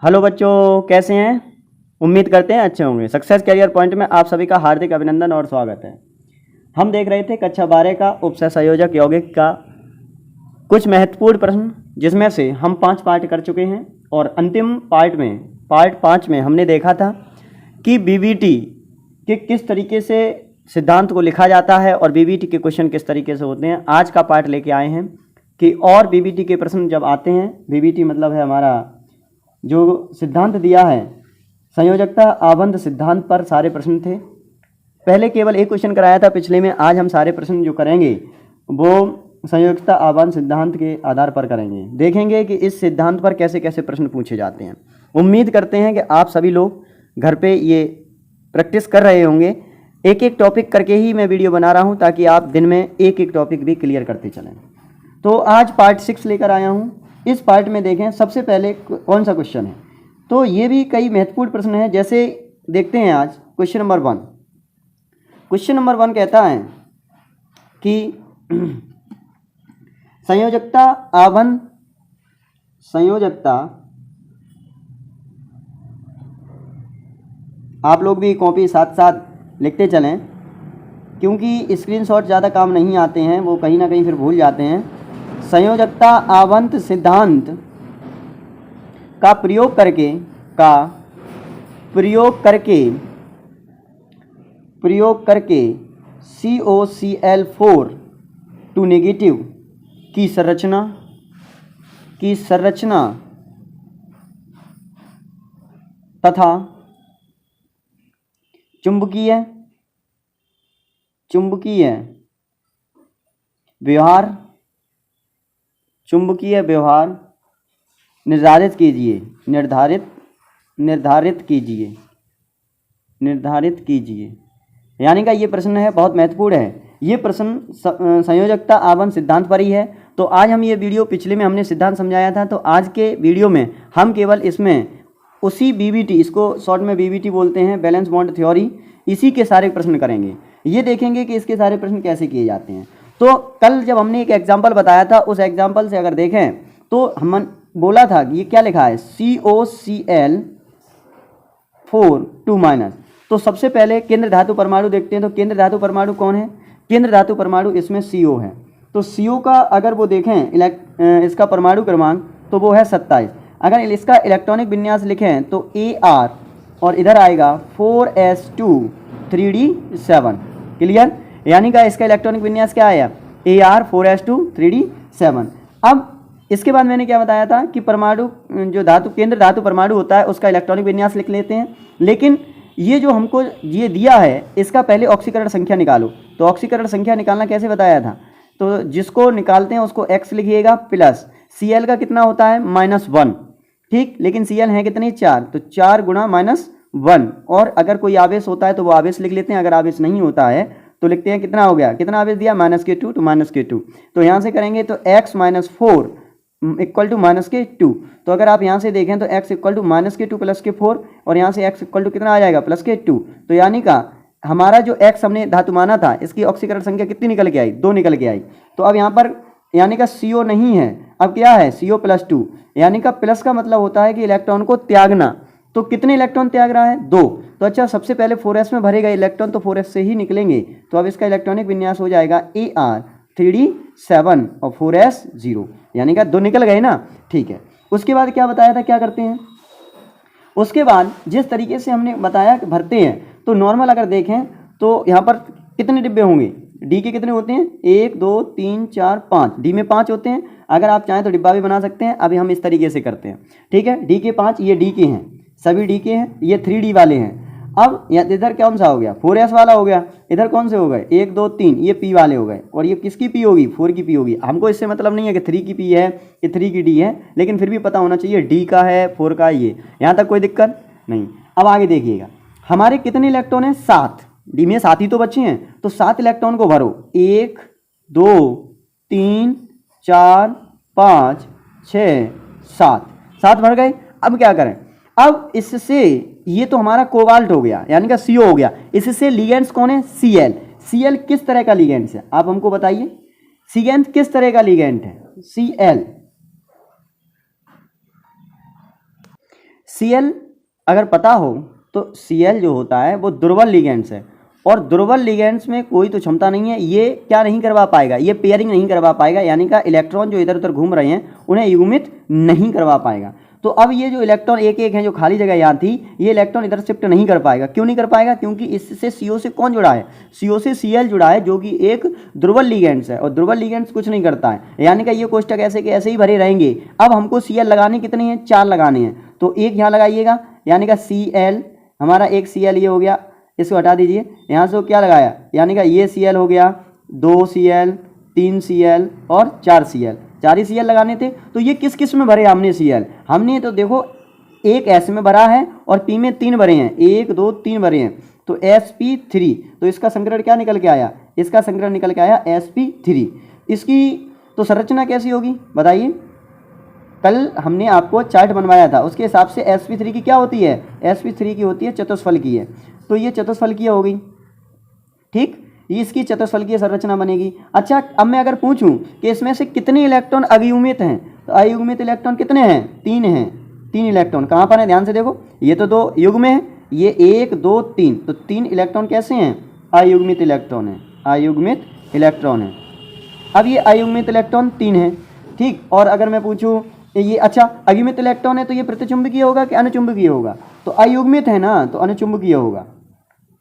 Hello बच्चों, कैसे हैं? उम्मीद करते हैं अच्छे होंगे। सक्सेस कैरियर पॉइंट में आप सभी का हार्दिक अभिनंदन और स्वागत है। हम देख रहे थे कक्षा 12 का उपसह संयोजक यौगिक का कुछ महत्वपूर्ण प्रश्न, जिसमें से हम 5 पार्ट कर चुके हैं और अंतिम पार्ट में पार्ट 5 में हमने देखा था कि बीबीटी के किस तरीके से सिद्धांत को लिखा जाता है और बीबीटी के क्वेश्चन किस तरीके से होते हैं। आज का पार्ट लेके आए हैं कि और बीबीटी के प्रश्न जब आते हैं, बीबीटी मतलब है हमारा जो सिद्धांत दिया है, संयोजकता आबंध सिद्धांत पर सारे प्रश्न थे। पहले केवल एक क्वेश्चन कराया था पिछले में। आज हम सारे प्रश्न जो करेंगे वो संयोजकता आबंध सिद्धांत के आधार पर करेंगे। देखेंगे कि इस सिद्धांत पर कैसे कैसे प्रश्न पूछे जाते हैं। उम्मीद करते हैं कि आप सभी लोग घर पे ये प्रैक्टिस कर रहे होंगे। एक एक टॉपिक करके ही मैं वीडियो बना रहा हूँ ताकि आप दिन में एक एक टॉपिक भी क्लियर करते चलें। तो आज पार्ट 6 लेकर आया हूँ। इस पार्ट में देखें सबसे पहले कौन सा क्वेश्चन है, तो ये भी कई महत्वपूर्ण प्रश्न हैं। जैसे देखते हैं आज क्वेश्चन नंबर 1। क्वेश्चन नंबर 1 कहता है कि संयोजकता आबंध संयोजकता, आप लोग भी कॉपी साथ साथ लिखते चलें क्योंकि स्क्रीनशॉट ज़्यादा काम नहीं आते हैं, वो कहीं ना कहीं फिर भूल जाते हैं। संयोजकता आबंध सिद्धांत का प्रयोग करके COCl4 टू नेगेटिव की संरचना तथा चुंबकीय व्यवहार निर्धारित कीजिए। यानी का ये प्रश्न है, बहुत महत्वपूर्ण है। ये प्रश्न संयोजकता आबंध सिद्धांत पर ही है। तो आज हम ये वीडियो, पिछले में हमने सिद्धांत समझाया था, तो आज के वीडियो में हम केवल इसमें उसी बीबीटी, इसको शॉर्ट में बीबीटी बोलते हैं, बैलेंस बॉन्ड थ्योरी, इसी के सारे प्रश्न करेंगे। ये देखेंगे कि इसके सारे प्रश्न कैसे किए जाते हैं। तो कल जब हमने एक एग्जाम्पल बताया था, उस एग्जाम्पल से अगर देखें तो हम बोला था कि ये क्या लिखा है, COCl4 2 माइनस। तो सबसे पहले केंद्र धातु परमाणु देखते हैं। तो केंद्र धातु परमाणु कौन है? केंद्र धातु परमाणु इसमें CO है। तो CO का अगर वो देखें इसका परमाणु क्रमांक, तो वो है 27। अगर इसका इलेक्ट्रॉनिक विन्यास लिखें तो AR और इधर आएगा 4s2 3d7। क्लियर? यानी का इसका इलेक्ट्रॉनिक विन्यास क्या आया, AR 4s2 3d7। अब इसके बाद मैंने क्या बताया था कि परमाणु जो धातु केंद्र धातु परमाणु होता है उसका इलेक्ट्रॉनिक विन्यास लिख लेते हैं। लेकिन ये जो हमको ये दिया है, इसका पहले ऑक्सीकरण संख्या निकालो। तो ऑक्सीकरण संख्या निकालना कैसे बताया था, तो जिसको निकालते हैं उसको x लिखिएगा प्लस Cl का कितना होता है -1, ठीक। लेकिन Cl है कितनी, 4, तो 4 गुणा -1। और अगर कोई आवेश होता है तो वो आवेश लिख लेते हैं। अगर आवेश नहीं होता है तो लिखते हैं कितना हो गया, कितना आवेश दिया, -k2 तो -k2। तो यहाँ से करेंगे तो x - 4 इक्वल टू -k2। तो अगर आप यहाँ से देखें तो x equal to -k2 plus k4, और यहाँ से x इक्वल टू कितना आ जाएगा, +k2। तो यानी का हमारा जो x हमने धातु माना था, इसकी ऑक्सीकरण संख्या कितनी निकल के आई, 2 निकल के आई। तो अब यहाँ पर यानी का CO नहीं है, अब क्या है, CO+2। यानी का प्लस का मतलब होता है कि इलेक्ट्रॉन को त्यागना। तो कितने इलेक्ट्रॉन त्याग रहा है, 2। तो अच्छा, सबसे पहले 4s में भरेगा इलेक्ट्रॉन, तो 4s से ही निकलेंगे। तो अब इसका इलेक्ट्रॉनिक विन्यास हो जाएगा AR 3d7 और 4s 0, यानी कि 2 निकल गए ना, ठीक है। उसके बाद क्या बताया था, क्या करते हैं, उसके बाद जिस तरीके से हमने बताया कि भरते हैं, तो नॉर्मल अगर देखें तो यहाँ पर कितने डिब्बे होंगे, डी के कितने होते हैं, 1 2 3 4 5, डी में 5 होते हैं। अगर आप चाहें तो डिब्बा भी बना सकते हैं। अभी हम इस तरीके से करते हैं, ठीक है। डी के 5, ये डी के हैं, सभी डी के हैं, ये 3D वाले हैं। अब इधर कौन सा हो गया, 4s वाला हो गया। इधर कौन से हो गए, 1 2 3, ये P वाले हो गए। और ये किसकी P होगी, 4 की P होगी। हमको इससे मतलब नहीं है कि 3 की P है कि 3 की D है, लेकिन फिर भी पता होना चाहिए D का है, 4 का है। ये यहाँ तक कोई दिक्कत नहीं। अब आगे देखिएगा, हमारे कितने इलेक्ट्रॉन हैं, 7। डी में 7 ही तो बचे हैं, तो 7 इलेक्ट्रॉन को भरो, 1 2 3 4 5 6 7 भर गए। अब क्या करें, अब इससे ये तो हमारा कोबाल्ट हो गया, यानी कि CO हो गया। इससे लिगेंड्स कौन है, Cl किस तरह का लिगेंड्स है, आप हमको बताइए। Cl किस तरह का लिगेंड है, Cl अगर पता हो तो Cl जो होता है वो दुर्बल लिगेंड्स है, और दुर्बल लिगेंड्स में कोई तो क्षमता नहीं है, ये क्या नहीं करवा पाएगा, ये पेयरिंग नहीं करवा पाएगा, यानी का इलेक्ट्रॉन जो इधर उधर घूम रहे हैं उन्हें युग्मित नहीं करवा पाएगा। तो अब ये जो इलेक्ट्रॉन एक एक है जो खाली जगह यहाँ थी, ये इलेक्ट्रॉन इधर शिफ्ट नहीं कर पाएगा। क्यों नहीं कर पाएगा? क्योंकि इससे CO से कौन जुड़ा है? CO से Cl जुड़ा है, जो कि एक दुर्बल लिगेंड्स है, और दुर्बल लिगेंड्स कुछ नहीं करता है, यानी कि ये कोष्टक ऐसे के ऐसे ही भरे रहेंगे। अब हमको Cl लगाने कितने हैं? 4 लगाने हैं, तो एक यहाँ लगाइएगा, यानी कि Cl हमारा एक Cl ये हो गया, इसको हटा दीजिए, यहाँ से क्या लगाया, यानी कि ये Cl हो गया, 2 Cl, 3 Cl और 4 Cl, 4 ही Cl लगाने थे। तो ये किस किस में भरे हमने Cl? हमने तो देखो एक S में भरा है और P में 3 भरे हैं, 1 2 3 भरे हैं, तो sp3। तो इसका संकरण क्या निकल के आया? इसका संकरण निकल के आया sp3। इसकी तो संरचना कैसी होगी बताइए? कल हमने आपको चार्ट बनवाया था, उसके हिसाब से sp3 की क्या होती है? sp3 की होती है चतुष्फलकीय है, तो ये चतुष्फलकीय हो गई, ठीक, ये इसकी चतुष्फलकीय संरचना बनेगी। अच्छा, अब मैं अगर पूछूं कि इसमें से कितने इलेक्ट्रॉन अयुग्मित हैं, तो अयुग्मित इलेक्ट्रॉन कितने हैं? 3 हैं। 3 इलेक्ट्रॉन कहाँ पर हैं? ध्यान से देखो, ये तो 2 युग्म है, ये 1 2 3, तो 3 इलेक्ट्रॉन कैसे हैं? अयुग्मित इलेक्ट्रॉन है, अयुग्मित इलेक्ट्रॉन है। अब ये अयुग्मित इलेक्ट्रॉन 3 है, ठीक। और अगर मैं पूछूं ये, अच्छा अयुग्मित इलेक्ट्रॉन है तो ये प्रतिचुंबकीय होगा कि अनुचुंबकीय होगा? तो अयुग्मित है ना, तो अनुचुंबकीय होगा,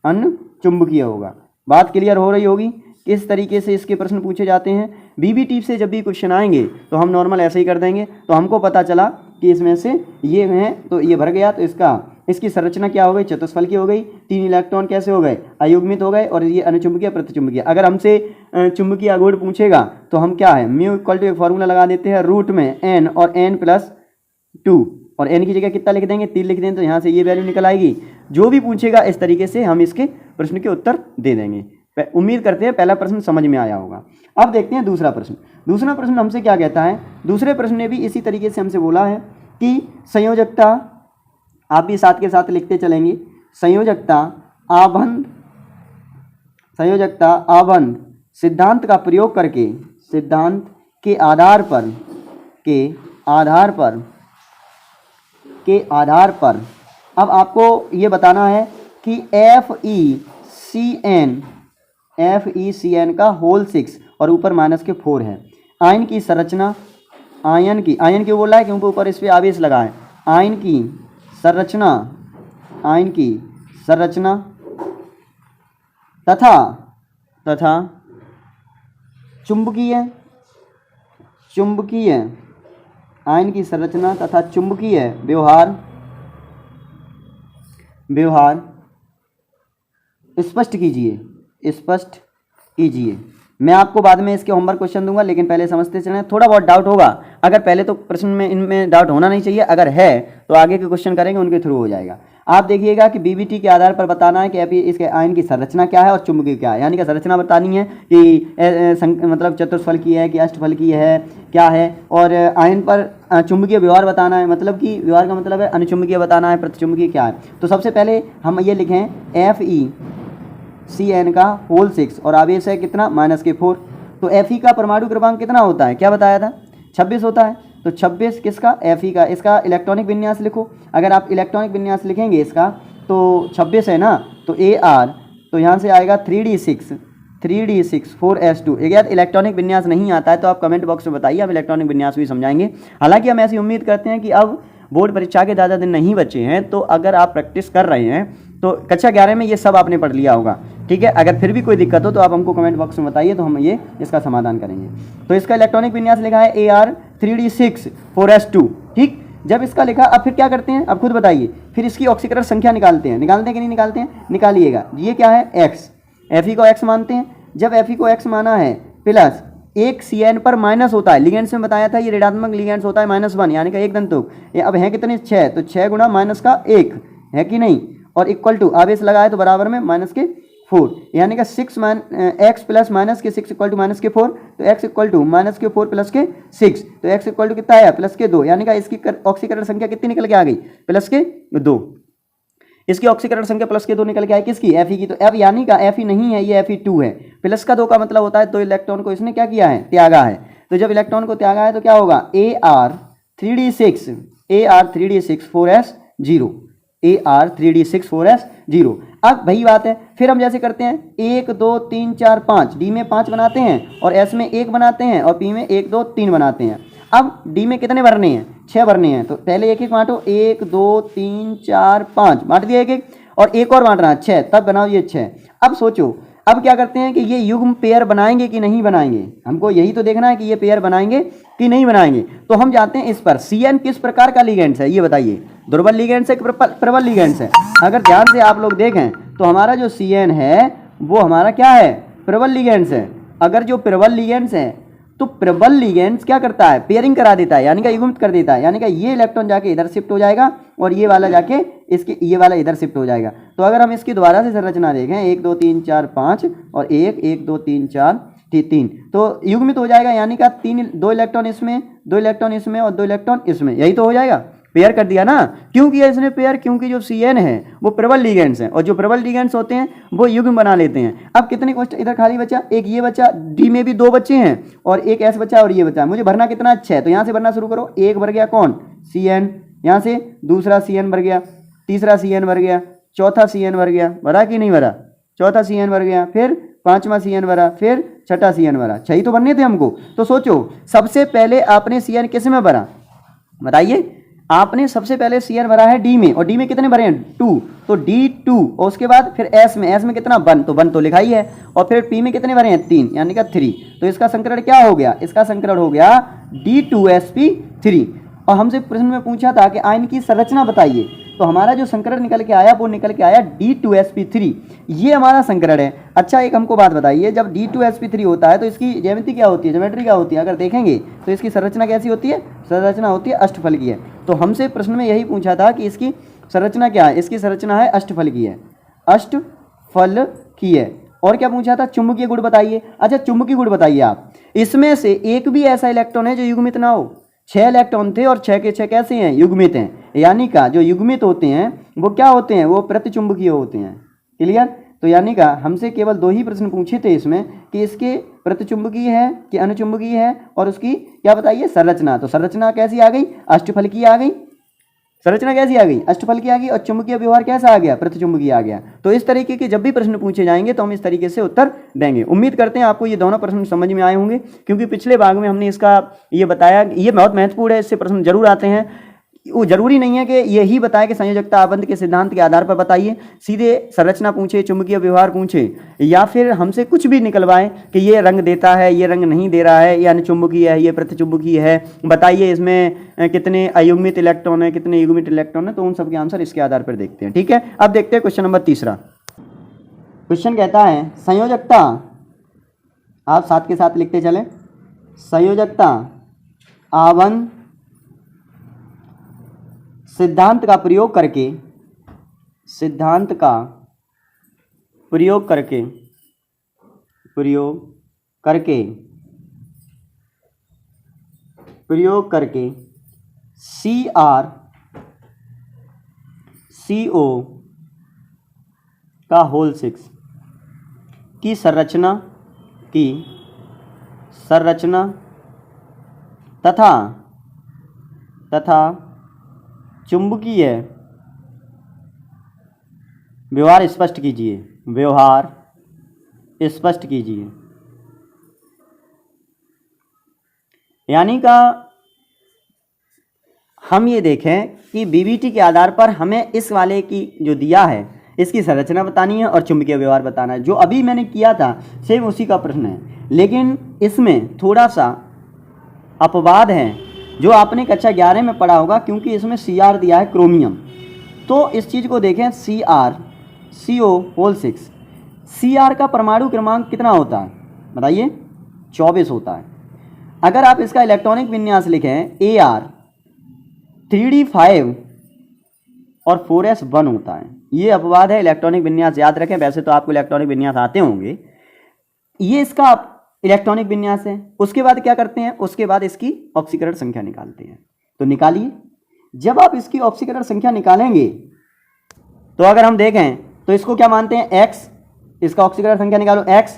अनुचुंबकीय होगा। बात क्लियर हो रही होगी किस तरीके से इसके प्रश्न पूछे जाते हैं। बीबीटी से जब भी क्वेश्चन आएंगे तो हम नॉर्मल ऐसे ही कर देंगे। तो हमको पता चला कि इसमें से ये हैं, तो ये भर गया, तो इसकी संरचना क्या हो गई? चतुष्फलकीय हो गई। 3 इलेक्ट्रॉन कैसे हो गए? अयुग्मित हो गए, और ये अनुचुंबकीय प्रतिचुंबकीय। अगर हमसे चुंबकीय आघूर्ण पूछेगा तो हम क्या है, म्यू इक्वल टू एक फॉर्मूला लगा देते हैं, रूट में n और n+2, और n की जगह कितना लिख देंगे? 3 लिख देंगे, तो यहाँ से ये वैल्यू निकल आएगी। जो भी पूछेगा इस तरीके से हम इसके प्रश्न के उत्तर दे देंगे। उम्मीद करते हैं पहला प्रश्न समझ में आया होगा। अब देखते हैं दूसरा प्रश्न। दूसरा प्रश्न हमसे क्या कहता है? दूसरे प्रश्न ने भी इसी तरीके से हमसे बोला है कि संयोजकता, आप भी साथ के साथ लिखते चलेंगे, संयोजकता आबंध सिद्धांत का प्रयोग करके, सिद्धांत के आधार पर अब आपको ये बताना है कि FeCN का होल 6 और ऊपर -4 है। आयन की संरचना, आयन की बोला है क्योंकि ऊपर इस पर आवेश लगा है। आयन की संरचना तथा चुंबकीय, आयन की संरचना तथा चुंबकीय व्यवहार स्पष्ट कीजिए। मैं आपको बाद में इसके होमवर्क क्वेश्चन दूंगा, लेकिन पहले समझते चलें। थोड़ा बहुत डाउट होगा, अगर पहले तो प्रश्न में इनमें डाउट होना नहीं चाहिए, अगर है तो आगे के क्वेश्चन करेंगे उनके थ्रू हो जाएगा। आप देखिएगा कि बीबीटी के आधार पर बताना है कि इसके आयन की संरचना क्या है और चुंबकीय क्या है, यानी कि संरचना बतानी है कि मतलब चतुष्फलकीय है कि अष्टफलकीय है, क्या है, और आयन पर चुंबकीय व्यवहार बताना है, मतलब कि व्यवहार का मतलब है अनुचुंबकीय बताना है, प्रतिचुंबकीय क्या है। तो सबसे पहले हम ये लिखें FeCN का होल 6 और आवेश है कितना? -4। तो Fe का परमाणु क्रमांक कितना होता है? क्या बताया था? 26 होता है। तो 26 किसका? Fe का। इसका इलेक्ट्रॉनिक विन्यास लिखो। अगर आप इलेक्ट्रॉनिक विन्यास लिखेंगे इसका तो 26 है ना, तो AR, तो यहाँ से आएगा 3d6 4s2। अगर इलेक्ट्रॉनिक विन्यास नहीं आता है तो आप कमेंट बॉक्स में बताइए, हम इलेक्ट्रॉनिक विन्यास भी समझाएंगे। हालांकि हम ऐसी उम्मीद करते हैं कि अब बोर्ड परीक्षा के ज़्यादा दिन नहीं बचे हैं, तो अगर आप प्रैक्टिस कर रहे हैं तो कक्षा 11 में ये सब आपने पढ़ लिया होगा, ठीक है। अगर फिर भी कोई दिक्कत हो तो आप हमको कमेंट बॉक्स में बताइए, तो हम ये इसका समाधान करेंगे। तो इसका इलेक्ट्रॉनिक विन्यास लिखा है AR 3d6 4s2, ठीक। जब इसका लिखा, अब फिर क्या करते हैं, अब खुद बताइए। फिर इसकी ऑक्सीकरण संख्या निकालते हैं कि नहीं निकालते हैं? निकालिएगा। ये क्या है? X। Fe को X मानते हैं। जब Fe को X माना है, प्लस एक CN पर माइनस होता है, लिगेंड्स में बताया था ये ऋणात्मक लिगेंड्स होता है -1, यानी कि एक दंतुक। अब है कितने? 6, तो 6 गुणा -1 है कि नहीं, और इक्वल टू आवेश लगाए तो बराबर में -4, यानी कि 6 x प्लस -6 इक्वल टू -4, तो x इक्वल टू -4 प्लस 6, तो x इक्वल टू कितना आया? +2, यानी कि इसकी ऑक्सीकरण संख्या कितनी निकल के आ गई? +2। इसकी ऑक्सीकरण संख्या +2 निकल के आई, किसकी? Fe की। तो F यानी का Fe नहीं है, ये Fe2 है। +2 का मतलब होता है 2 इलेक्ट्रॉन को इसने क्या किया है? त्यागा है। तो जब इलेक्ट्रॉन को त्यागा है तो क्या होगा? AR 3d6 4s zero, Ar3D6 4s0। अब वही बात है, फिर हम जैसे करते हैं 1 2 3 4 5, डी में 5 बनाते हैं और एस में 1 बनाते हैं और पी में 1 2 3 बनाते हैं। अब डी में कितने भरने हैं? 6 भरने हैं, तो पहले एक एक बांटो, 1 2 3 4 5 बांट दिया एक एक, और एक और बांट रहा है 6, तब बनाओ ये 6। अब सोचो, अब क्या करते हैं कि ये युग्म पेयर बनाएंगे कि नहीं बनाएंगे, हमको यही तो देखना है कि ये पेयर बनाएंगे कि नहीं बनाएंगे। तो हम जाते हैं इस पर, CN किस प्रकार का लिगेंड्स है ये बताइए, दुर्बल लिगेंड्स है कि प्रबल लिगेंड्स है? अगर ध्यान से आप लोग देखें तो हमारा जो CN है वो हमारा क्या है? प्रबल लिगेंड्स है। अगर जो प्रबल लिगेंड्स है तो प्रबल लिगेंड्स क्या करता है? पेयरिंग करा देता है, यानी कि युग्मित कर देता है, यानी कि ये इलेक्ट्रॉन जाके इधर शिफ्ट हो जाएगा और ये वाला जाके इसके ये वाला इधर शिफ्ट हो जाएगा। तो अगर हम इसकी दोबारा से संरचना देखें 1 2 3 4 5 और 1 2 3 4 3, तो युग्मित हो जाएगा, यानी कि 2 इलेक्ट्रॉन इसमें, 2 इलेक्ट्रॉन इसमें और 2 इलेक्ट्रॉन इसमें, यही तो हो जाएगा। पेयर कर दिया ना, क्यों किया इसने पेयर? क्योंकि जो CN है वो प्रबल लिगेंड्स हैं और जो प्रबल लिगेंड्स होते हैं वो युग्म बना लेते हैं। अब कितने क्वेश्चन इधर खाली बचा? एक ये बचा, डी में भी 2 बच्चे हैं और एक एस बचा और ये बचा, मुझे भरना कितना? 6, तो यहाँ से भरना शुरू करो। एक भर गया कौन? CN, यहाँ से दूसरा CN भर गया, तीसरा CN भर गया, चौथा CN भर गया, भरा कि नहीं भरा? चौथा CN भर गया, फिर पांचवा CN भरा, फिर छठा CN भरा, 6 ही तो बनने थे हमको। तो सोचो सबसे पहले आपने CN किस में भरा बताइए? आपने सबसे पहले CN भरा है डी में, और डी में कितने भरे हैं? 2, तो D2, और उसके बाद फिर एस में कितना? 1, तो 1 तो लिखा ही है, और फिर पी में कितने भरे हैं? 3, यानी कि 3। तो इसका संकरण क्या हो गया? इसका संकरण हो गया D2sp3। और हमसे प्रश्न में पूछा था कि आयन की संरचना बताइए, तो हमारा जो संकरण निकल के आया वो निकल के आया D2sp3, ये हमारा संकरण है। अच्छा एक हमको बात बताइए, जब D2sp3 होता है तो इसकी ज्यामिति क्या होती है, ज्योमेट्री क्या होती है? अगर देखेंगे तो इसकी संरचना कैसी होती है? संरचना होती है अष्टफलकीय है। तो हमसे प्रश्न में यही पूछा था कि इसकी संरचना क्या है? इसकी संरचना है अष्टफलकीय, अष्टफलकीय। और क्या पूछा था? चुंबकीय गुण बताइए। अच्छा चुंबकीय गुण बताइए आप, इसमें से एक भी ऐसा इलेक्ट्रॉन है जो युग्मित ना हो? 6 इलेक्ट्रॉन थे और 6 के 6 कैसे हैं? युग्मित हैं, यानी का जो युग्मित होते हैं वो क्या होते हैं? वो प्रतिचुंबकीय होते हैं। क्लियर? तो यानी का हमसे केवल 2 ही प्रश्न पूछे थे इसमें कि इसके प्रतिचुंबकीय है कि अनुचुंबकीय है, और उसकी क्या बताइए? संरचना। तो संरचना कैसी आ गई? अष्टफलकीय आ गई। संरचना कैसी आ गई? अष्टफलकीय आ गई, और चुंबकीय व्यवहार कैसा आ गया? प्रतिचुंबकीय आ गया। तो इस तरीके के जब भी प्रश्न पूछे जाएंगे तो हम इस तरीके से उत्तर देंगे। उम्मीद करते हैं आपको ये दोनों प्रश्न समझ में आए होंगे, क्योंकि पिछले भाग में हमने इसका ये बताया, ये बहुत महत्वपूर्ण है, इससे प्रश्न जरूर आते हैं। वो जरूरी नहीं है कि यही बताए कि संयोजकता आबंध के सिद्धांत के आधार पर बताइए, सीधे संरचना पूछे, चुंबकीय व्यवहार पूछे, या फिर हमसे कुछ भी निकलवाएं कि ये रंग देता है, ये रंग नहीं दे रहा है, या अनुचुंबकीय है, ये प्रतिचुंबकीय है, बताइए इसमें कितने अयुग्मित इलेक्ट्रॉन है, कितने युग्मित इलेक्ट्रॉन है, तो उन सब के आंसर इसके आधार पर देखते हैं। ठीक है, अब देखते हैं क्वेश्चन नंबर 3। क्वेश्चन कहता है संयोजकता, आप साथ के साथ लिखते चलें, संयोजकता आबंध सिद्धांत का प्रयोग करके, सिद्धांत का प्रयोग करके CrCO का होल 6 की संरचना तथा चुंबकीय व्यवहार स्पष्ट कीजिए। यानी का हम ये देखें कि बीबीटी के आधार पर हमें इस वाले की जो दिया है इसकी संरचना बतानी है और चुंबकीय व्यवहार बताना है। जो अभी मैंने किया था सेम उसी का प्रश्न है, लेकिन इसमें थोड़ा सा अपवाद है जो आपने कक्षा 11 में पढ़ा होगा, क्योंकि इसमें Cr दिया है क्रोमियम। तो इस चीज़ को देखें, CrCO होल 6, Cr का परमाणु क्रमांक कितना होता है बताइए? 24 होता है। अगर आप इसका इलेक्ट्रॉनिक विन्यास लिखें Ar 3D5 और 4s1 होता है। ये अपवाद है, इलेक्ट्रॉनिक विन्यास याद रखें। वैसे तो आपको इलेक्ट्रॉनिक विन्यास आते होंगे, ये इसका इलेक्ट्रॉनिक विन्यास है। उसके बाद क्या करते हैं? उसके बाद इसकी ऑक्सीकरण संख्या निकालते हैं। तो निकालिए। जब आप इसकी ऑक्सीकरण संख्या निकालेंगे तो अगर हम देखें तो इसको क्या मानते हैं? x, इसका ऑक्सीकरण संख्या निकालो x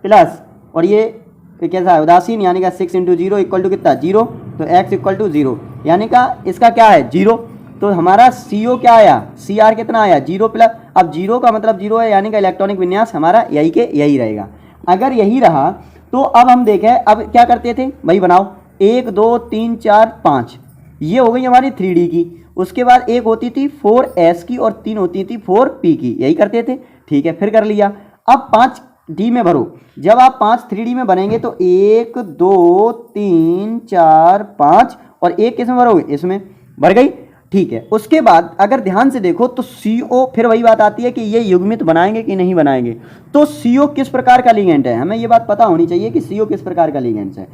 प्लस, और ये कैसा है? उदासीन, यानी का 6 × 0 इक्वल टू कितना? 0, तो x इक्वल टू 0, यानी का इसका क्या है? 0। तो हमारा CO क्या आया, Cr कितना आया 0 प्लस। अब 0 का मतलब 0 है, यानी कि इलेक्ट्रॉनिक विन्यास हमारा यही के यही रहेगा। अगर यही रहा तो अब हम देखें, अब क्या करते थे भाई, बनाओ 1 2 3 4 5, ये हो गई हमारी 3D की। उसके बाद एक होती थी 4s की और 3 होती थी 4p की, यही करते थे। ठीक है, फिर कर लिया। अब 5D में भरो। जब आप 5 3D में बनेंगे तो 1 2 3 4 5 और एक किस में भरोगे, इसमें भर गई। ठीक है, उसके बाद अगर ध्यान से देखो तो CO, फिर वही बात आती है कि ये युग्मित बनाएंगे कि नहीं बनाएंगे। तो CO किस प्रकार का लिगेंड है, हमें ये बात पता होनी चाहिए कि CO किस प्रकार का लिगेंड है।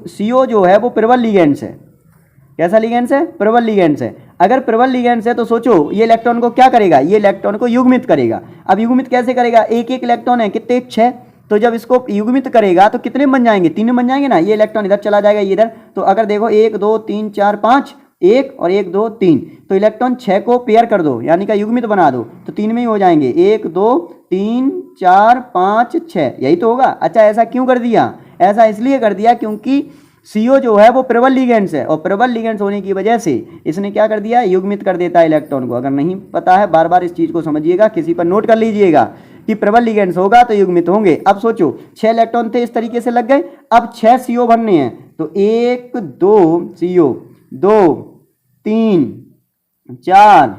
CO जो है वो प्रबल लिगेंड है। कैसा लिगेंड है, प्रबल लिगेंड है। अगर प्रबल लिगेंड है तो सोचो ये इलेक्ट्रॉन को क्या करेगा, ये इलेक्ट्रॉन को युग्मित करेगा। अब युग्मित कैसे करेगा, एक एक इलेक्ट्रॉन है कितने, 6, तो जब इसको युग्मित करेगा तो कितने बन जाएंगे, 3 बन जाएंगे ना। ये इलेक्ट्रॉन इधर चला जाएगा, ये इधर। तो अगर देखो 1 2 3 4 5, 1 और 1 2 3, तो इलेक्ट्रॉन 6 को पेयर कर दो, यानी कि युग्मित बना दो, तो 3 में ही हो जाएंगे। 1 2 3 4 5 6, यही तो होगा। अच्छा, ऐसा क्यों कर दिया, ऐसा इसलिए कर दिया क्योंकि CO जो है वो प्रबल लिगेंड्स है, और प्रबल लिगेंड्स होने की वजह से इसने क्या कर दिया, युग्मित कर देता है इलेक्ट्रॉन को। अगर नहीं पता है, बार बार इस चीज़ को समझिएगा, किसी पर नोट कर लीजिएगा कि प्रबल लिगेंड्स होगा तो युग्मित होंगे। अब सोचो 6 इलेक्ट्रॉन थे, इस तरीके से लग गए। अब 6 CO भरने हैं, तो 1 2 CO 2 3 4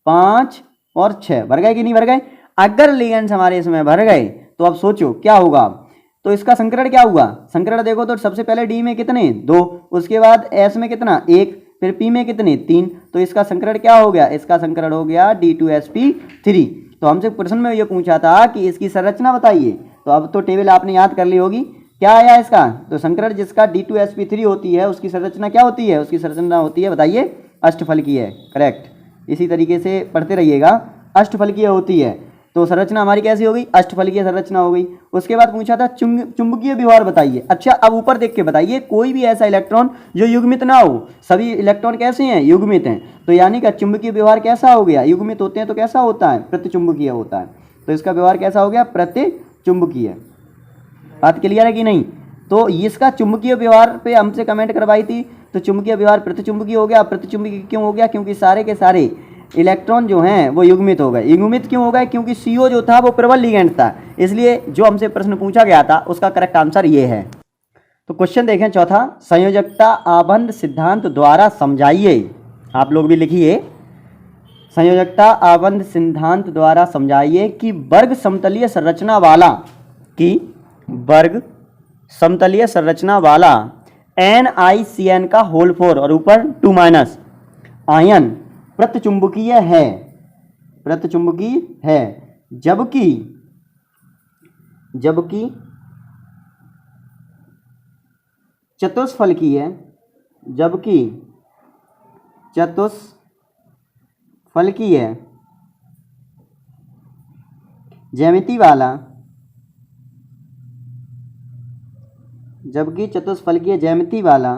5 और 6 भर गए कि नहीं भर गए। अगर लिगेंड्स हमारे इसमें भर गए तो अब सोचो क्या होगा। तो इसका संकरण क्या हुआ, संकरण देखो तो सबसे पहले D में कितने 2, उसके बाद S में कितना 1, फिर P में कितने 3, तो इसका संकरण क्या हो गया, इसका संकरण हो गया D2sp3। तो हमसे प्रश्न में ये पूछा था कि इसकी संरचना बताइए, तो अब तो टेबल आपने याद कर ली होगी। क्या आया इसका, तो संकरण जिसका D2sp3 होती है उसकी संरचना क्या होती है, उसकी संरचना होती है, बताइए, अष्टफलकीय है। करेक्ट, इसी तरीके से पढ़ते रहिएगा, अष्टफलकीय होती है। तो संरचना हमारी कैसी हो गई, अष्टफलकीय संरचना हो गई। उसके बाद पूछा था चुंबकीय व्यवहार बताइए। अच्छा, अब ऊपर देख के बताइए कोई भी ऐसा इलेक्ट्रॉन जो युग्मित ना हो, सभी इलेक्ट्रॉन कैसे हैं, युग्मित हैं। तो यानी कि चुंबकीय व्यवहार कैसा हो गया, युग्मित होते हैं तो कैसा होता है, प्रतिचुंबकीय होता है। तो इसका व्यवहार कैसा हो गया, प्रतिचुंबकीय। बात क्लियर है कि नहीं। तो इसका चुंबकीय व्यवहार पे हमसे कमेंट करवाई थी, तो चुंबकीय व्यवहार प्रतिचुंबकीय हो गया। प्रतिचुंबकीय क्यों हो गया, क्योंकि सारे के सारे इलेक्ट्रॉन जो हैं वो युग्मित हो गए। युग्मित क्यों हो गए, क्योंकि CO जो था वो प्रबल लिगेंड था, इसलिए जो हमसे प्रश्न पूछा गया था उसका करेक्ट आंसर ये है। तो क्वेश्चन देखें चौथा, संयोजकता आबंध सिद्धांत द्वारा समझाइए। आप लोग भी लिखिए, संयोजकता आबंध सिद्धांत द्वारा समझाइए कि वर्ग समतलीय संरचना वाला, कि वर्ग समतलीय संरचना वाला NiCN का होल 4 और ऊपर 2- आयन प्रतिचुंबकीय है, प्रतिचुंबकीय है, जबकि चतुष्फलकीय, जबकि चतुष्फलकीय ज्यामिति वाला, जबकि चतुष्फलकीय ज्यामिति वाला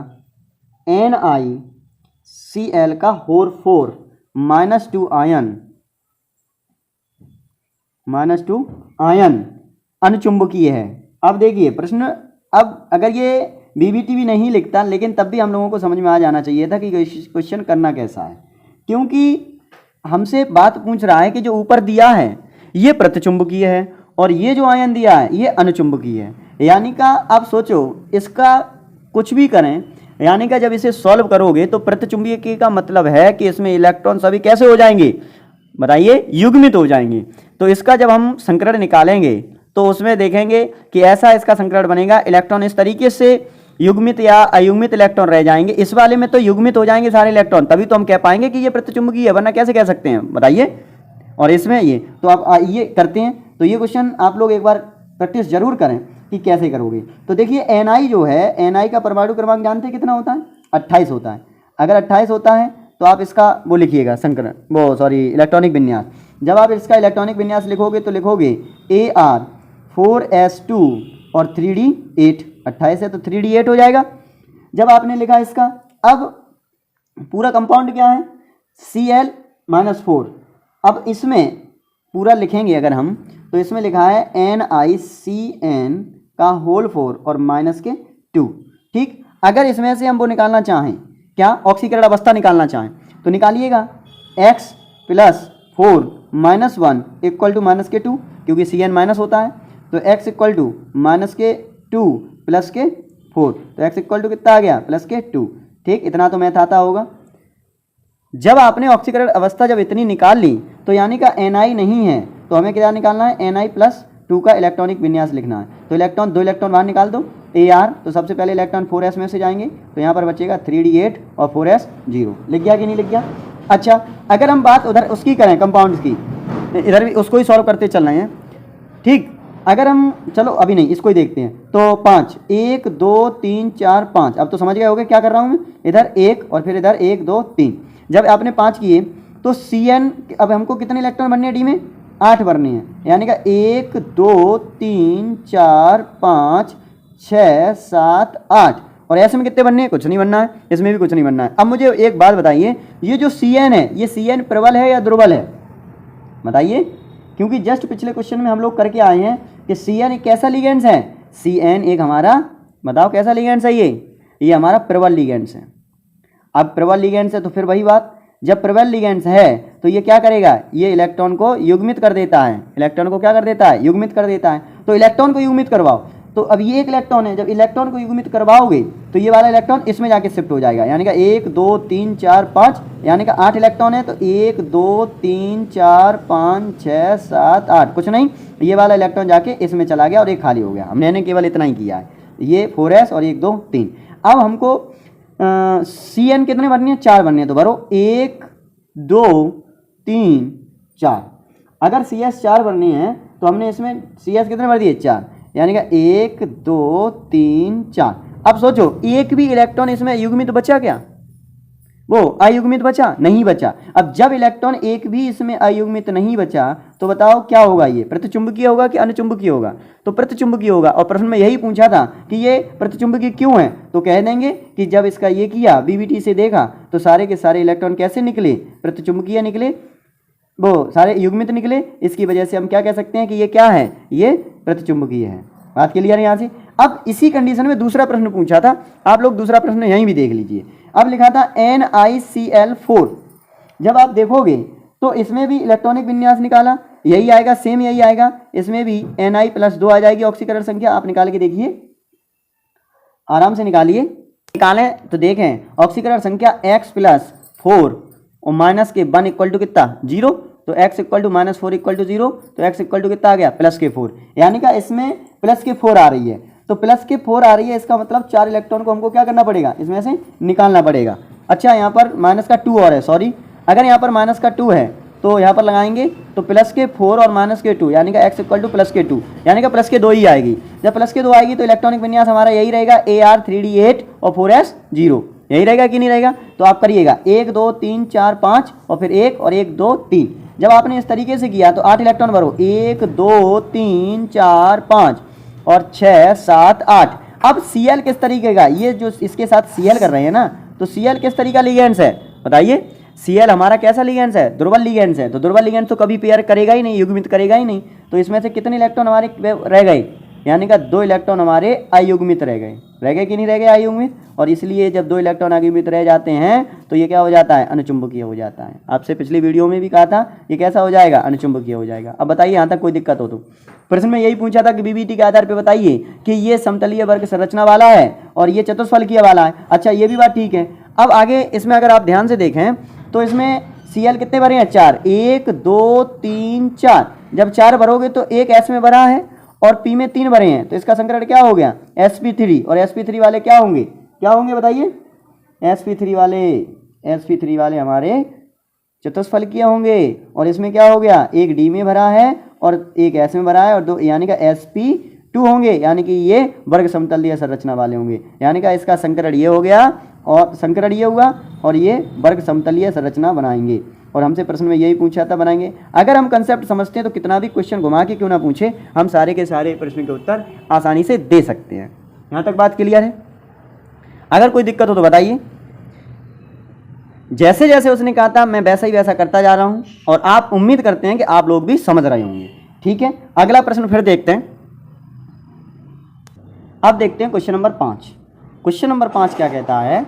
NiCl का होल 4 -2 आयन अनुचुंबकीय है। अब देखिए प्रश्न, अब अगर ये BBT भी नहीं लिखता लेकिन तब भी हम लोगों को समझ में आ जाना चाहिए था कि क्वेश्चन करना कैसा है, क्योंकि हमसे बात पूछ रहा है कि जो ऊपर दिया है ये प्रतिचुंबकीय है और ये जो आयन दिया है ये अनुचुंबकीय है। यानी का आप सोचो, इसका कुछ भी करें, यानी कि जब इसे सॉल्व करोगे तो प्रतिचुंबकीय का मतलब है कि इसमें इलेक्ट्रॉन सभी कैसे हो जाएंगे, बताइए, युग्मित हो जाएंगे। तो इसका जब हम संकरण निकालेंगे तो उसमें देखेंगे कि ऐसा इसका संकरण बनेगा, इलेक्ट्रॉन इस तरीके से युग्मित या अयुग्मित इलेक्ट्रॉन रह जाएंगे। इस वाले में तो युग्मित हो जाएंगे सारे इलेक्ट्रॉन, तभी तो हम कह पाएंगे कि ये प्रतिचुंबकीय है, वरना कैसे कह सकते हैं, बताइए। और इसमें ये तो आप ये करते हैं, तो ये क्वेश्चन आप लोग एक बार प्रैक्टिस जरूर करें कि कैसे करोगे। तो देखिए Ni जो है, Ni का परमाणु क्रमांक जानते हैं कितना होता है, 28 होता है। अगर 28 होता है तो आप इसका वो लिखिएगा संकरण, वो सॉरी इलेक्ट्रॉनिक विन्यास। जब आप इसका इलेक्ट्रॉनिक विन्यास लिखोगे तो लिखोगे Ar 4s2 और 3d8, 28 है तो 3d8 हो जाएगा। जब आपने लिखा इसका, अब पूरा कंपाउंड क्या है, Cl-4। अब इसमें पूरा लिखेंगे अगर हम, तो इसमें लिखा है NiCN का होल 4 और -2। ठीक, अगर इसमें से हम वो निकालना चाहें, क्या, ऑक्सीकरण अवस्था निकालना चाहें, तो निकालिएगा x plus 4 minus 1 equal to minus के 2, क्योंकि Cn माइनस होता है, तो x इक्वल टू माइनस के 2 प्लस के 4, तो x इक्वल टू कितना आ गया प्लस के 2। ठीक, इतना तो मैथ आता होगा। जब आपने ऑक्सीकरण अवस्था जब इतनी निकाल ली तो यानी का Ni नहीं है, तो हमें क्या निकालना है, Ni प्लस 2 का इलेक्ट्रॉनिक विन्यास लिखना है। तो इलेक्ट्रॉन 2 इलेक्ट्रॉन बाहर निकाल दो, Ar, तो सबसे पहले इलेक्ट्रॉन 4s में से जाएंगे, तो यहाँ पर बचेगा 3d8 और 4s 0। लिख गया कि नहीं लिख गया? अच्छा, अगर हम बात उधर उसकी करें कंपाउंड्स की, इधर भी उसको ही सॉल्व करते चल रहे हैं। ठीक, अगर हम चलो अभी नहीं इसको ही देखते हैं, तो 5 1 2 3 4 5, अब तो समझ गए होगे क्या कर रहा हूँ मैं, इधर 1 और फिर इधर 1 2 3। जब आपने 5 किए तो Cn अब हमको कितने इलेक्ट्रॉन बनने हैं डी में, 8 भरने हैं, यानी कि 1 2 3 4 5 6 7 8, और ऐसे में कितने बनने हैं, कुछ नहीं बनना है, इसमें भी कुछ नहीं बनना है। अब मुझे एक बात बताइए, ये जो Cn है ये Cn प्रबल है या दुर्बल है, बताइए, क्योंकि जस्ट पिछले क्वेश्चन में हम लोग करके आए हैं कि Cn एक कैसा लिगेंड्स है, Cn एक हमारा, बताओ कैसा लिगेंड्स है, ये हमारा प्रबल लिगेंड्स है। अब प्रबल लिगेंड्स है तो फिर वही बात, जब प्रबल लिगेंड्स है तो ये क्या करेगा, ये इलेक्ट्रॉन को युग्मित कर देता है, इलेक्ट्रॉन को क्या कर देता है, युग्मित कर देता है। तो इलेक्ट्रॉन को युग्मित करवाओ, तो अब ये एक इलेक्ट्रॉन है, जब इलेक्ट्रॉन को युग्मित करवाओगे तो ये वाला इलेक्ट्रॉन इसमें जाके शिफ्ट हो जाएगा, यानी कि 1 2 3 4 5, यानी कि 8 इलेक्ट्रॉन है, तो 1 2 3 4 5 6 7 8, कुछ नहीं, ये वाला इलेक्ट्रॉन जाके इसमें चला गया और एक खाली हो गया। हमने केवल इतना ही किया है, ये 4s और 1 2 3। अब हमको Cn कितने बनने हैं, 4 बनने हैं, तो भरो 1 2 3 4। अगर Cs 4 बनने हैं तो हमने इसमें Cs कितने भर दिए, 4, यानी कि 1 2 3 4। अब सोचो एक भी इलेक्ट्रॉन इसमें युग्मित बचा क्या, वो अयुग्मित बचा नहीं बचा। अब जब इलेक्ट्रॉन एक भी इसमें अयुग्मित नहीं बचा तो बताओ क्या होगा, ये प्रतिचुंबकीय होगा कि अनुचुंबकीय होगा, तो प्रतिचुंबकीय होगा। और प्रश्न में यही पूछा था कि ये प्रतिचुंबकीय क्यों है, तो कह देंगे कि जब इसका ये किया बीबीटी से देखा तो सारे के सारे इलेक्ट्रॉन कैसे निकले, प्रतिचुंबकीय निकले, वो सारे युग्मित निकले, इसकी वजह से हम क्या कह सकते हैं कि ये क्या है, ये प्रतिचुंबकीय है। बात क्लियर है यहाँ से। अब इसी कंडीशन में दूसरा प्रश्न पूछा था, आप लोग दूसरा प्रश्न यहीं भी देख लीजिए। अब लिखा था NiCl4, जब आप देखोगे तो इसमें भी इलेक्ट्रॉनिक विन्यास निकाला, यही आएगा, सेम यही आएगा, इसमें भी Ni प्लस 2 आ जाएगी ऑक्सीकरण संख्या। आप निकाल के देखिए, आराम से निकालिए, निकालें तो देखें ऑक्सीकरण संख्या x प्लस 4 और माइनस के 1 इक्वल टू कितना 0, तो x equal to minus 4 equal to 0, तो x इक्वल टू कितना आ गया प्लस के 4, यानी कि इसमें प्लस के 4 आ रही है, तो प्लस के 4 आ रही है, इसका मतलब 4 इलेक्ट्रॉन को हमको क्या करना पड़ेगा, इसमें से निकालना पड़ेगा। अच्छा, यहाँ पर माइनस का 2 और है, सॉरी, अगर यहाँ पर माइनस का 2 है तो यहाँ पर लगाएंगे तो प्लस के 4 और माइनस के 2, यानी कि x इक्वल टू प्लस के 2, यानी कि प्लस के 2 ही आएगी। जब प्लस के 2 आएगी तो इलेक्ट्रॉनिक विन्यास हमारा यही रहेगा, Ar 3d8 और 4s 0, यही रहेगा कि नहीं रहेगा। तो आप करिएगा 1 2 3 4 5 और फिर 1 और 1 2 3। जब आपने इस तरीके से किया तो 8 इलेक्ट्रॉन भरो, 1 2 3 4 5 और 6 7 8। अब Cl किस तरीके का, ये जो इसके साथ Cl कर रहे हैं ना, तो Cl किस तरीका लिगेंड्स है, बताइए। Cl हमारा कैसा लिगेंड्स है, दुर्बल लिगेंड्स है, तो दुर्बल लिगेंड्स तो कभी पेयर करेगा ही नहीं, युग्मित करेगा ही नहीं। तो इसमें से कितने इलेक्ट्रॉन हमारे रह गए, यानी कि 2 इलेक्ट्रॉन हमारे अयुग्मित रह गए कि नहीं रह गए अयुग्मित, और इसलिए जब 2 इलेक्ट्रॉन अयुग्मित रह जाते हैं तो ये क्या हो जाता है, अनुचुंबकीय हो जाता है। आपसे पिछली वीडियो में भी कहा था ये कैसा हो जाएगा, अनुचुंबकीय हो जाएगा। अब बताइए यहाँ तक कोई दिक्कत हो तो। प्रश्न में यही पूछा था कि बीबीटी के आधार पर बताइए कि ये समतलीय वर्ग संरचना वाला है और ये चतुष्फलकीय वाला है। अच्छा, ये भी बात ठीक है। अब आगे इसमें अगर आप ध्यान से देखें तो इसमें Cl कितने भरे हैं, 4, 1 2 3 4। जब 4 भरोगे तो एक S में भरा है और P में 3 भरे हैं, तो इसका संकरण क्या हो गया, sp3, और sp3 वाले क्या होंगे बताइए, sp3 वाले हमारे चतुष्फलकीय होंगे। और इसमें क्या हो गया, एक D में भरा है और एक S में भरा है और 2, यानी कि sp2 होंगे, यानी कि ये वर्ग समतलीय संरचना वाले होंगे, यानी कि इसका संकरण ये हो गया और संकरण ये हुआ और ये वर्ग समतलीय संरचना बनाएंगे। और हमसे प्रश्न में यही पूछा था, बनाएंगे। अगर हम कंसेप्ट समझते हैं तो कितना भी क्वेश्चन घुमा के क्यों ना पूछे, हम सारे के सारे प्रश्न के उत्तर आसानी से दे सकते हैं। यहाँ तक बात क्लियर है। अगर कोई दिक्कत हो तो बताइए। जैसे जैसे उसने कहा था मैं वैसा ही वैसा करता जा रहा हूँ और आप उम्मीद करते हैं कि आप लोग भी समझ रहे होंगे। ठीक है, अगला प्रश्न फिर देखते हैं। अब देखते हैं क्वेश्चन नंबर 5। क्वेश्चन नंबर 5 क्या कहता है,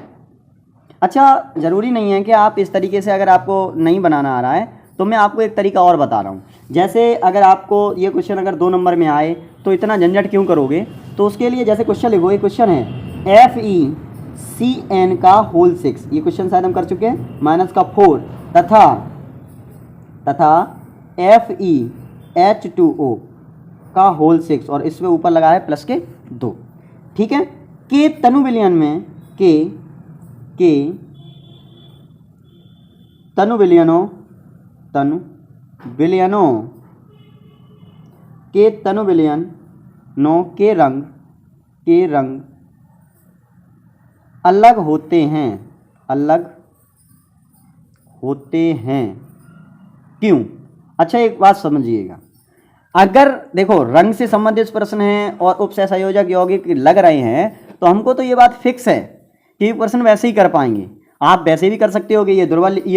अच्छा, ज़रूरी नहीं है कि आप इस तरीके से, अगर आपको नहीं बनाना आ रहा है तो मैं आपको एक तरीका और बता रहा हूँ। जैसे अगर आपको ये क्वेश्चन अगर 2 नंबर में आए तो इतना झंझट क्यों करोगे, तो उसके लिए जैसे क्वेश्चन लिखो, ये क्वेश्चन है FeCN का होल 6, ये क्वेश्चन शायद हम कर चुके हैं, माइनस का 4 तथा FeH2O का होल 6 और इसमें ऊपर लगा है प्लस के 2। ठीक है, के तनु विलयन में के तनु विलयनों के तनु विलयनों के रंग अलग होते हैं क्यों? अच्छा, एक बात समझिएगा, अगर देखो रंग से संबंधित प्रश्न है और उपसय संयोजक यौगिक लग रहे हैं तो हमको तो ये बात फिक्स है कि प्रश्न वैसे ही कर पाएंगे। आप वैसे भी कर सकते हो कि ये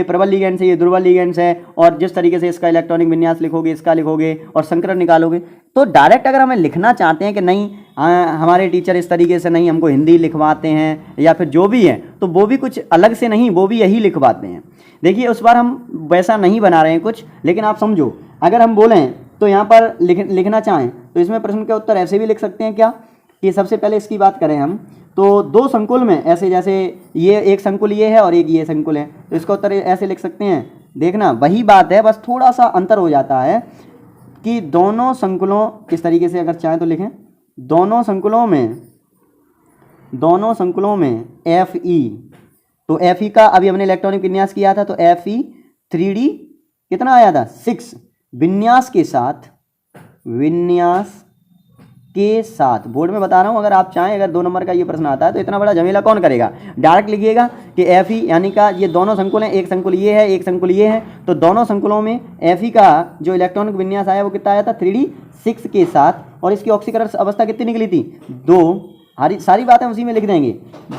प्रबल लिगेंड्स है, ये दुर्बल लिगेंड्स है, और जिस तरीके से इसका इलेक्ट्रॉनिक विन्यास लिखोगे, इसका लिखोगे और संकरण निकालोगे। तो डायरेक्ट अगर हमें लिखना चाहते हैं कि नहीं हमारे टीचर इस तरीके से नहीं, हमको हिंदी लिखवाते हैं या फिर जो भी है, तो वो भी कुछ अलग से नहीं, वो भी यही लिखवाते हैं। देखिए, उस बार हम वैसा नहीं बना रहे हैं कुछ, लेकिन आप समझो, अगर हम बोलें तो यहाँ पर लिखना चाहें तो इसमें प्रश्न का उत्तर ऐसे भी लिख सकते हैं क्या कि सबसे पहले इसकी बात करें हम तो 2 संकुल में ऐसे, जैसे ये एक संकुल ये है और एक ये संकुल है, तो इसका उत्तर ऐसे लिख सकते हैं। देखना वही बात है, बस थोड़ा सा अंतर हो जाता है कि दोनों संकुलों, इस तरीके से अगर चाहें तो लिखें, दोनों संकुलों में Fe, तो Fe का अभी हमने इलेक्ट्रॉनिक विन्यास किया था, तो Fe 3D कितना आया था 6, विन्यास के साथ बोर्ड में बता रहा हूँ। अगर आप चाहें, अगर 2 नंबर का ये प्रश्न आता है तो इतना बड़ा झमेला कौन करेगा, डायरेक्ट लिखिएगा कि Fe यानी का ये दोनों संकुल हैं, एक संकुल ये है, एक संकुल ये है, तो दोनों संकुलों में Fe का जो इलेक्ट्रॉनिक विन्यास आया वो कितना आया था 3D 6 के साथ, और इसकी ऑक्सीकरण अवस्था कितनी निकली थी 2, सारी बातें उसी में लिख देंगे,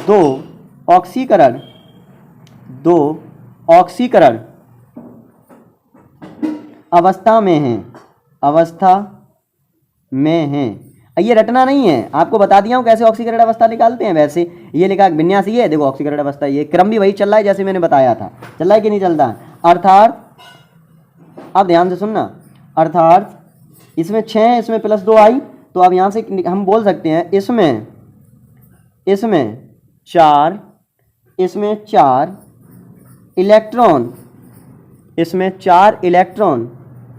2 ऑक्सीकरण अवस्था में है। ये रटना नहीं है, आपको बता दिया हूँ कैसे ऑक्सीकरण अवस्था निकालते हैं। वैसे ये लिखा विन्यास, ये देखो ऑक्सीकरण अवस्था, ये क्रम भी वही चल रहा है जैसे मैंने बताया था, चल रहा है कि नहीं चलता। अर्थात अब ध्यान से सुनना, अर्थात इसमें 6 है, इसमें प्लस 2 आई, तो अब यहाँ से हम बोल सकते हैं इसमें 4 इलेक्ट्रॉन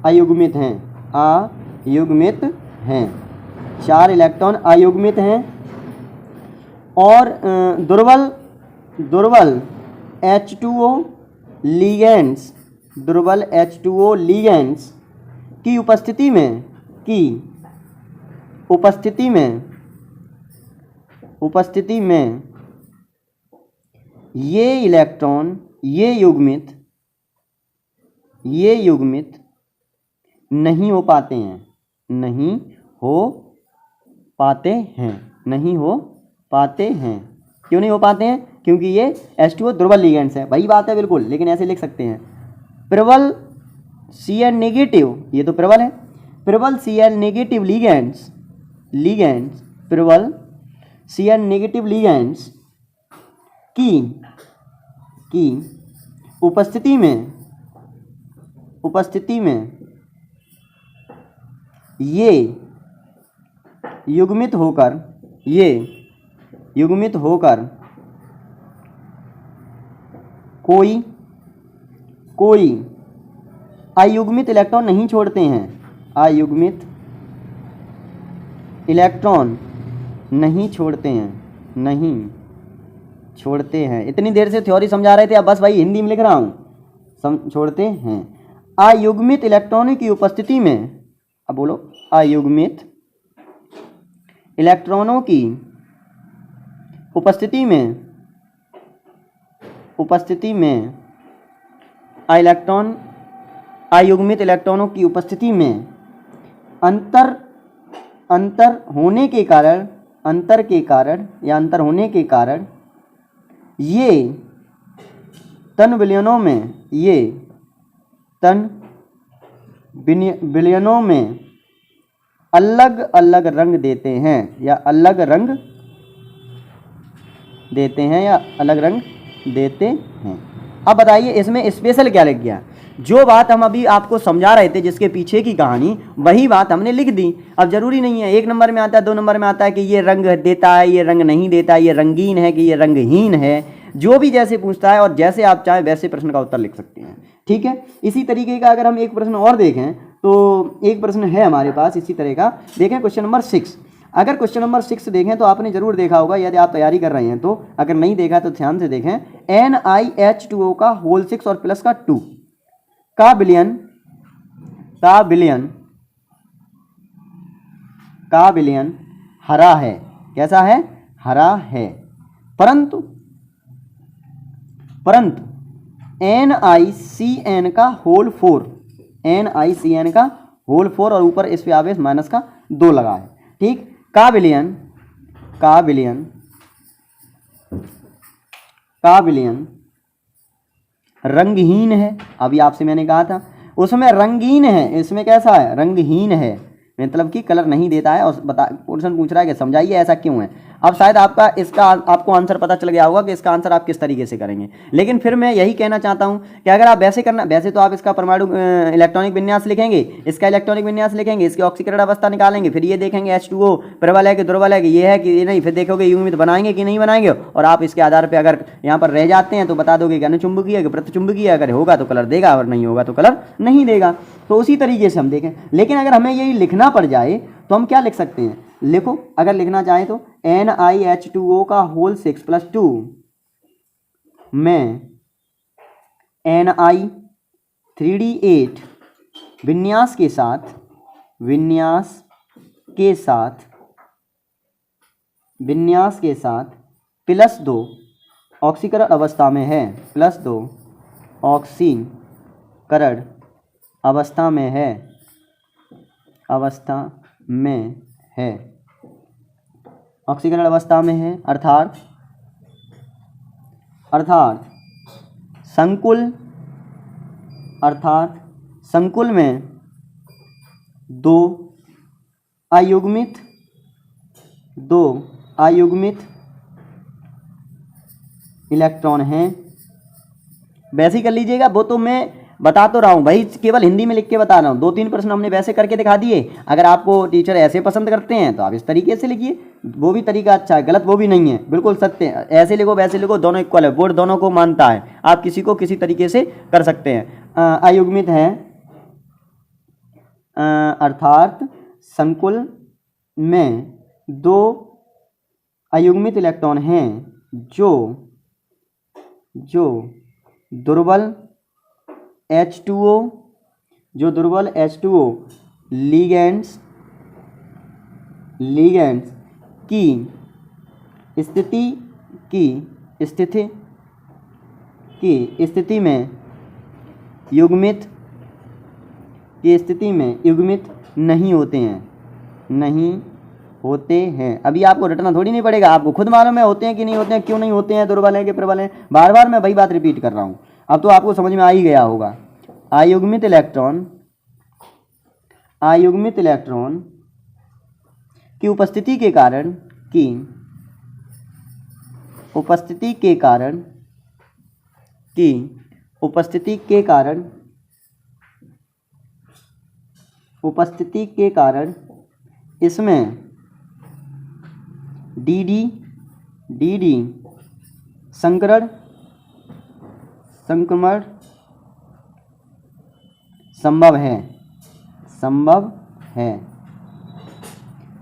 अयुग्मित हैं, 4 इलेक्ट्रॉन अयुग्मित हैं, और दुर्बल H2O लिगेंड्स की उपस्थिति में ये इलेक्ट्रॉन ये युग्मित नहीं हो पाते हैं। क्यों नहीं हो पाते हैं? क्योंकि ये H2O दुर्बल लिगेंड्स है, वही बात है बिल्कुल, लेकिन ऐसे लिख सकते हैं प्रबल Cl नेगेटिव, ये तो प्रबल है, प्रबल Cl नेगेटिव लिगेंड्स प्रबल Cl नेगेटिव लिगेंड्स की उपस्थिति में ये युग्मित होकर कोई अयुग्मित इलेक्ट्रॉन नहीं छोड़ते हैं, इतनी देर से थ्योरी समझा रहे थे, अब बस भाई हिंदी में लिख रहा हूँ, छोड़ते हैं। अयुग्मित इलेक्ट्रॉनों की उपस्थिति में, अब बोलो, अयुग्मित इलेक्ट्रॉनों की उपस्थिति में अयुग्मित इलेक्ट्रॉनों की उपस्थिति में अंतर होने के कारण ये तन विलयनों में अलग अलग रंग देते हैं या अलग रंग देते हैं। अब बताइए इसमें स्पेशल क्या लग गया, जो बात हम अभी आपको समझा रहे थे जिसके पीछे की कहानी, वही बात हमने लिख दी। अब जरूरी नहीं है 1 नंबर में आता है 2 नंबर में आता है कि ये रंग देता है, ये रंग नहीं देता, ये रंगीन है कि ये रंगहीन है। जो भी जैसे पूछता है और जैसे आप चाहे वैसे प्रश्न का उत्तर लिख सकते हैं। ठीक है, इसी तरीके का अगर हम एक प्रश्न और देखें तो एक प्रश्न है हमारे पास इसी तरह का, देखें क्वेश्चन नंबर 6। अगर क्वेश्चन नंबर 6 देखें तो आपने जरूर देखा होगा, यदि आप तैयारी कर रहे हैं तो, अगर नहीं देखा तो ध्यान से देखें। NiH2O का होल 6 और प्लस का 2 का विलयन हरा है। कैसा है? हरा है। परंतु NiCN का होल 4, NiCN का होल 4 और ऊपर इस पे आवेश माइनस का 2 लगा है। ठीक, का विलयन रंगहीन है। अभी आपसे मैंने कहा था उसमें रंगीन है, इसमें कैसा है? रंगहीन है, मतलब कि कलर नहीं देता है। और क्वेश्चन पूछ रहा है कि समझाइए ऐसा क्यों है। अब शायद आपको आंसर पता चल गया होगा कि इसका आंसर आप किस तरीके से करेंगे, लेकिन फिर मैं यही कहना चाहता हूं कि अगर आप वैसे तो आप इसका परमाणु इलेक्ट्रॉनिक विन्यास लिखेंगे, इसका इलेक्ट्रॉनिक विन्यास लिखेंगे, इसकी ऑक्सीकरण अवस्था निकालेंगे, फिर ये देखेंगे H2O प्रबल है कि दुर्बल है कि ये है कि ये नहीं, फिर देखोगे युग्मित बनाएंगे कि नहीं बनाएंगे, और आप इसके आधार पर अगर यहाँ पर रह जाते हैं तो बता दोगे कि अनुचुंबकीय है कि प्रतिचुंबकीय, अगर होगा तो कलर देगा और नहीं होगा तो कलर नहीं देगा। तो उसी तरीके से हम देखें। लेकिन अगर हमें यही लिखना पड़ जाए तो हम क्या लिख सकते हैं? लिखो, अगर लिखना चाहें तो NiH2O का होल 6 प्लस 2 में Ni3D8 विन्यास के साथ प्लस 2 ऑक्सीकरण अवस्था में है, प्लस 2 ऑक्सीकरण अवस्था में है, ऑक्सीकरण अवस्था में है, अर्थात संकुल में 2 अयुग्मित इलेक्ट्रॉन हैं। वैसे ही कर लीजिएगा, वो तो मैं बता तो रहा हूँ भाई, केवल हिंदी में लिख के बता रहा हूँ। 2-3 प्रश्न हमने वैसे करके दिखा दिए। अगर आपको टीचर ऐसे पसंद करते हैं तो आप इस तरीके से लिखिए, वो भी तरीका अच्छा है, गलत वो भी नहीं है, बिल्कुल सत्य है। ऐसे लिखो वैसे लिखो, दोनों इक्वल है, बोर्ड दोनों को मानता है। आप किसी को किसी तरीके से कर सकते हैं। अयुग्मित है अर्थात संकुल में 2 अयुग्मित इलेक्ट्रॉन हैं जो दुर्बल H2O लिगेंड्स की स्थिति में युग्मित नहीं होते हैं। अभी आपको रटना थोड़ी नहीं पड़ेगा, आपको खुद मालूम है होते हैं कि नहीं होते हैं, क्यों नहीं होते हैं, दुर्बल है कि प्रबल है। बार बार मैं वही बात रिपीट कर रहा हूँ, अब तो आपको समझ में आ ही गया होगा। अयुग्मित इलेक्ट्रॉन की उपस्थिति के कारण इसमें डी संक्रमण संभव है।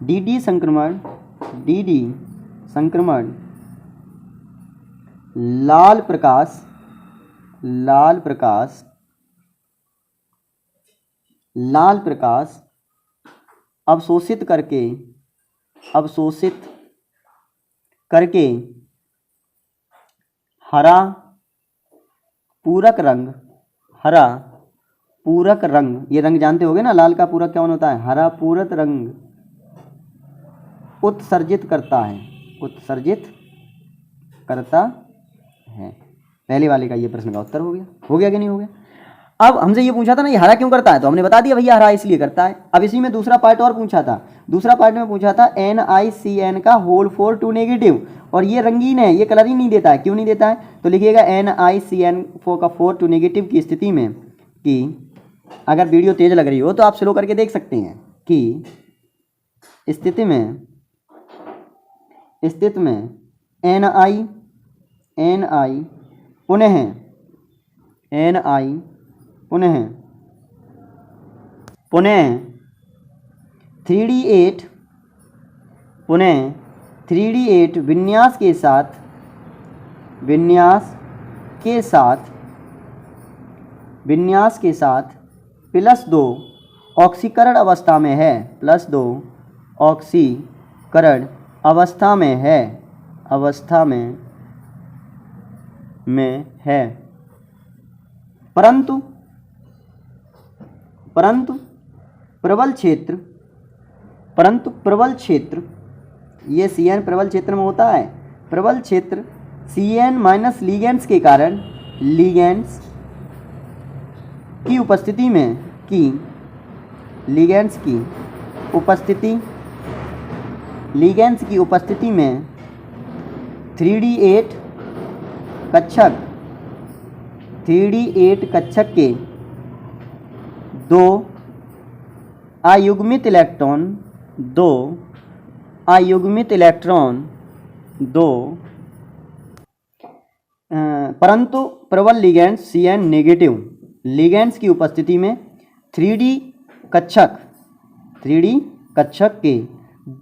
डी संक्रमण लाल प्रकाश अवशोषित करके हरा पूरक रंग, ये रंग जानते होगे ना, लाल का पूरक क्या होता है? हरा पूरक रंग उत्सर्जित करता है। पहले वाले का ये प्रश्न का उत्तर हो गया कि नहीं हो गया? अब हमसे ये पूछा था ना ये हरा क्यों करता है, तो हमने बता दिया भैया हरा इसलिए करता है। अब इसी में दूसरा पार्ट और पूछा था, दूसरा पार्ट में पूछा था NiCN का होल 4 2 नेगेटिव, और ये रंगीन है, ये कलर ही नहीं देता है, क्यों नहीं देता है, तो लिखिएगा NiCN का 4 2 नेगेटिव की स्थिति में कि अगर वीडियो तेज लग रही हो तो आप स्लो करके देख सकते हैं कि स्थिति में Ni पुनः 3D8 विन्यास के साथ +2 ऑक्सीकरण अवस्था में है, +2 ऑक्सीकरण अवस्था में है, परंतु प्रबल क्षेत्र ये CN प्रबल क्षेत्र में होता है, प्रबल क्षेत्र CN माइनस लीगेंड्स के कारण लीगेंड्स की उपस्थिति में 3D8 कक्षक के दो अयुग्मित इलेक्ट्रॉन परंतु प्रबल लिगेंड्स CN नेगेटिव लिगेंड्स की उपस्थिति में 3D कक्षक के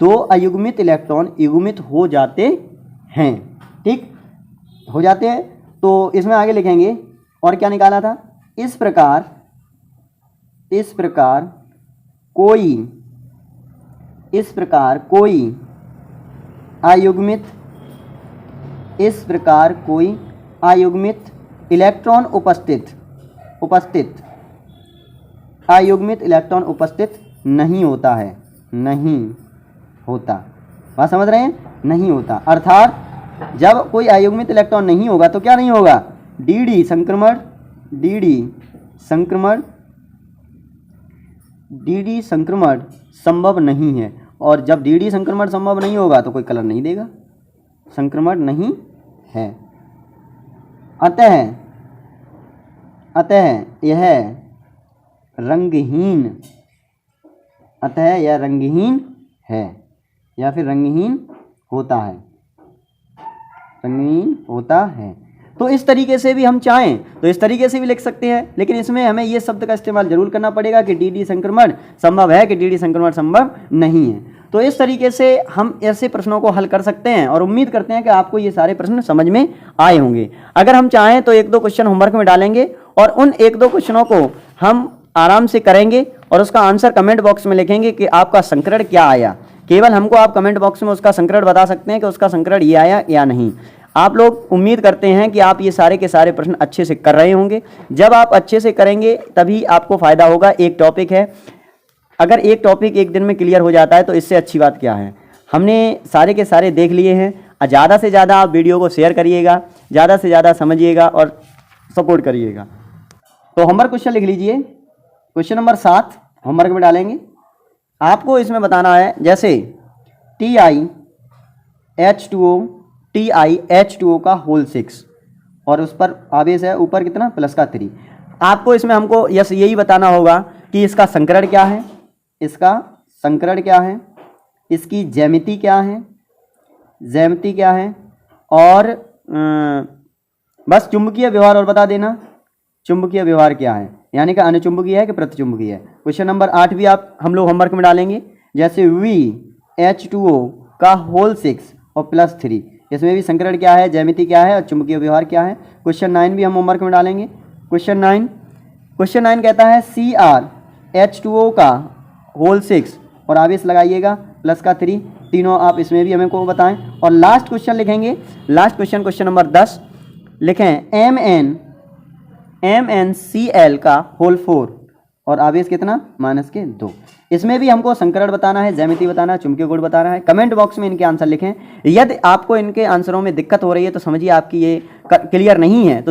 दो अयुग्मित इलेक्ट्रॉन युग्मित हो जाते हैं, ठीक हो जाते हैं। तो इसमें आगे लिखेंगे और क्या निकाला था, इस प्रकार कोई अयुग्मित इलेक्ट्रॉन उपस्थित नहीं होता है, बात समझ रहे हैं, नहीं होता। अर्थात जब कोई अयुग्मित इलेक्ट्रॉन नहीं होगा तो क्या नहीं होगा, डी संक्रमण संभव नहीं है, और जब डी संक्रमण संभव नहीं होगा तो कोई कलर नहीं देगा, संक्रमण नहीं है। अतः यह रंगहीन है या फिर रंगहीन होता है। तो इस तरीके से भी हम चाहें तो इस तरीके से भी लिख सकते हैं, लेकिन इसमें हमें ये शब्द का इस्तेमाल जरूर करना पड़ेगा कि डी संक्रमण संभव है कि डी संक्रमण संभव नहीं है। तो इस तरीके से हम ऐसे प्रश्नों को हल कर सकते हैं और उम्मीद करते हैं कि आपको ये सारे प्रश्न समझ में आए होंगे। अगर हम चाहें तो 1-2 क्वेश्चन होमवर्क में डालेंगे और उन 1-2 क्वेश्चनों को हम आराम से करेंगे और उसका आंसर कमेंट बॉक्स में लिखेंगे कि आपका संकरण क्या आया। केवल हमको आप कमेंट बॉक्स में उसका संकरण बता सकते हैं कि उसका संकरण ये आया या नहीं। आप लोग उम्मीद करते हैं कि आप ये सारे के सारे प्रश्न अच्छे से कर रहे होंगे। जब आप अच्छे से करेंगे तभी आपको फ़ायदा होगा। एक टॉपिक है, अगर एक टॉपिक एक दिन में क्लियर हो जाता है तो इससे अच्छी बात क्या है। हमने सारे के सारे देख लिए हैं। ज़्यादा से ज़्यादा आप वीडियो को शेयर करिएगा, ज़्यादा से ज़्यादा समझिएगा और सपोर्ट करिएगा। तो होमवर्क क्वेश्चन लिख लीजिए। क्वेश्चन नंबर 7 होमवर्क में डालेंगे। आपको इसमें बताना है जैसे TiH2O का होल 6 और उस पर आवेश है ऊपर कितना +3। आपको इसमें हमको यही बताना होगा कि इसका संकरण क्या है, इसकी ज्यामिति क्या है और बस चुंबकीय व्यवहार और बता देना, चुंबकीय व्यवहार क्या है, यानी कि अनुचुंबकीय है कि प्रतिचुंबकीय है। क्वेश्चन नंबर 8 भी हम लोग होमवर्क में डालेंगे। जैसे VH2O का होल 6 और +3, इसमें भी संकरण क्या है, ज्यामिति क्या है और चुंबकीय व्यवहार क्या है। क्वेश्चन 9 भी हम होमवर्क में डालेंगे। क्वेश्चन 9 कहता है CrH2O का होल 6 और आवेश लगाइएगा +3। तीनों आप इसमें भी हमें को बताएं। और लास्ट क्वेश्चन लिखेंगे। लास्ट क्वेश्चन नंबर 10 लिखें MnCl का होल 4 और आवेश कितना -2। इसमें भी हमको संकरण बताना है, ज्यामिति बताना है, चुंबकीय गुण बताना है। कमेंट बॉक्स में इनके आंसर लिखें। यदि आपको इनके आंसरों में दिक्कत हो रही है तो समझिए आपकी ये क्लियर नहीं है तो